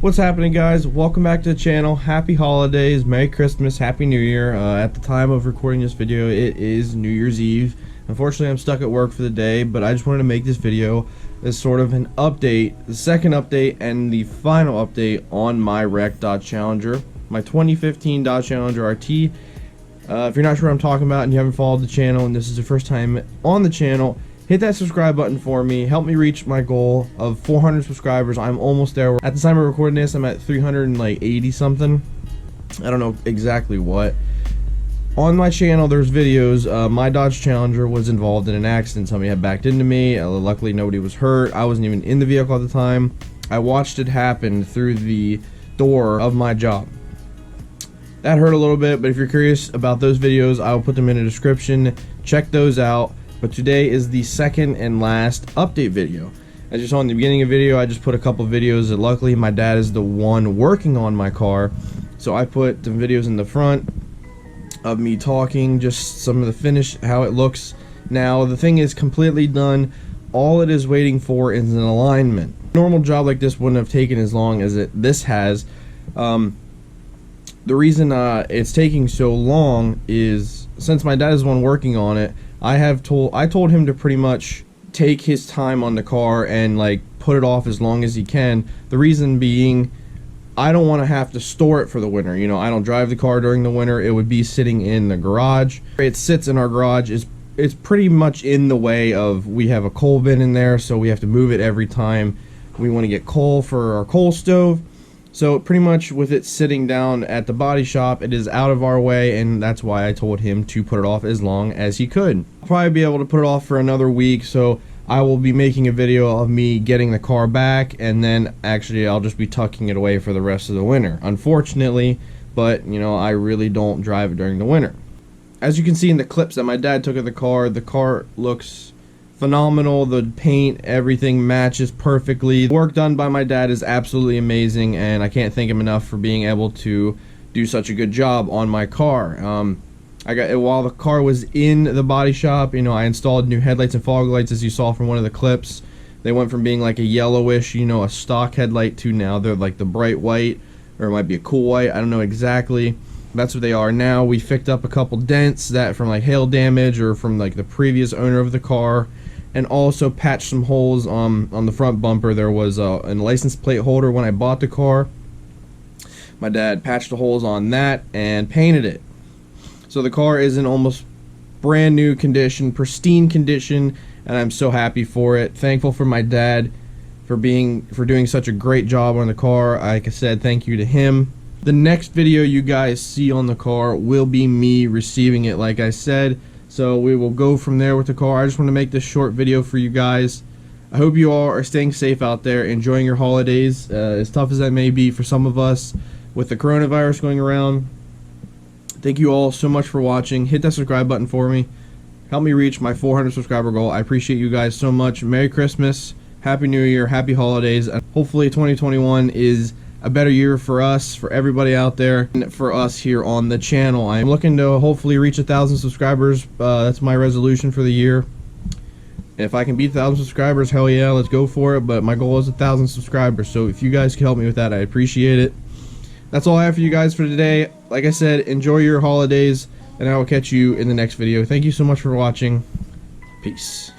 What's happening, guys? Welcome back to the channel. Happy holidays, Merry Christmas, Happy New Year. At the time of recording this video, it is New Year's Eve. Unfortunately, I'm stuck at work for the day, but I just wanted to make this video as sort of an update, the second update and the final update on my wrecked Dodge Challenger, my 2015 Dodge Challenger RT. If you're not sure what I'm talking about and you haven't followed the channel and this is your first time on the channel, hit that subscribe button for me. Help me reach my goal of 400 subscribers. I'm almost there. At the time of recording this, I'm at 380 something. I don't know exactly what. On my channel, there's videos. My Dodge Challenger was involved in an accident. Somebody had backed into me. Luckily, nobody was hurt. I wasn't even in the vehicle at the time. I watched it happen through the door of my job. That hurt a little bit, but if you're curious about those videos, I will put them in the description. Check those out. But today is the second and last update video. As you saw in the beginning of the video, I just put a couple videos that luckily my dad is the one working on my car. So I put the videos in the front of me talking, just some of the finish, how it looks. Now the thing is completely done. All it is waiting for is an alignment. A normal job like this wouldn't have taken as long as this has. The reason it's taking so long is since my dad is the one working on it, I told him to pretty much take his time on the car and like put it off as long as he can. The reason being, I don't want to have to store it for the winter. You know, I don't drive the car during the winter. It would be sitting in the garage. It sits in our garage. It's pretty much in the way of, we have a coal bin in there, so we have to move it every time we want to get coal for our coal stove. So pretty much with it sitting down at the body shop, it is out of our way, and that's why I told him to put it off as long as he could. I'll probably be able to put it off for another week, so I will be making a video of me getting the car back, and then actually I'll just be tucking it away for the rest of the winter. Unfortunately, but you know, I really don't drive it during the winter. As you can see in the clips that my dad took of the car looks phenomenal. The paint, everything matches perfectly. The work done by my dad is absolutely amazing, and I can't thank him enough for being able to do such a good job on my car. While the car was in the body shop, you know, I installed new headlights and fog lights, as you saw from one of the clips. They went from being like a yellowish, you know, a stock headlight, to now they're like the bright white, or it might be a cool white. I don't know exactly. That's what they are now. We fixed up a couple dents that from like hail damage or from like the previous owner of the car, and also patched some holes on the front bumper. There was a license plate holder when I bought the car. My dad patched the holes on that and painted it. So the car is in almost brand new condition, pristine condition, and I'm so happy for it. Thankful for my dad for doing such a great job on the car. Like I said, thank you to him. The next video you guys see on the car will be me receiving it, like I said. So we will go from there with the car. I just want to make this short video for you guys. I hope you all are staying safe out there, enjoying your holidays, as tough as that may be for some of us with the coronavirus going around. Thank you all so much for watching. Hit that subscribe button for me. Help me reach my 400 subscriber goal. I appreciate you guys so much. Merry Christmas, Happy New Year, Happy Holidays, and hopefully 2021 is a better year for us, for everybody out there, and for us here on the channel. I'm looking to hopefully reach 1,000 subscribers. That's my resolution for the year. If I can beat 1,000 subscribers, hell yeah, let's go for it. But my goal is 1,000 subscribers, so if you guys could help me with that, I appreciate it. That's all I have for you guys for today. Like I said, enjoy your holidays, and I will catch you in the next video. Thank you so much for watching. Peace.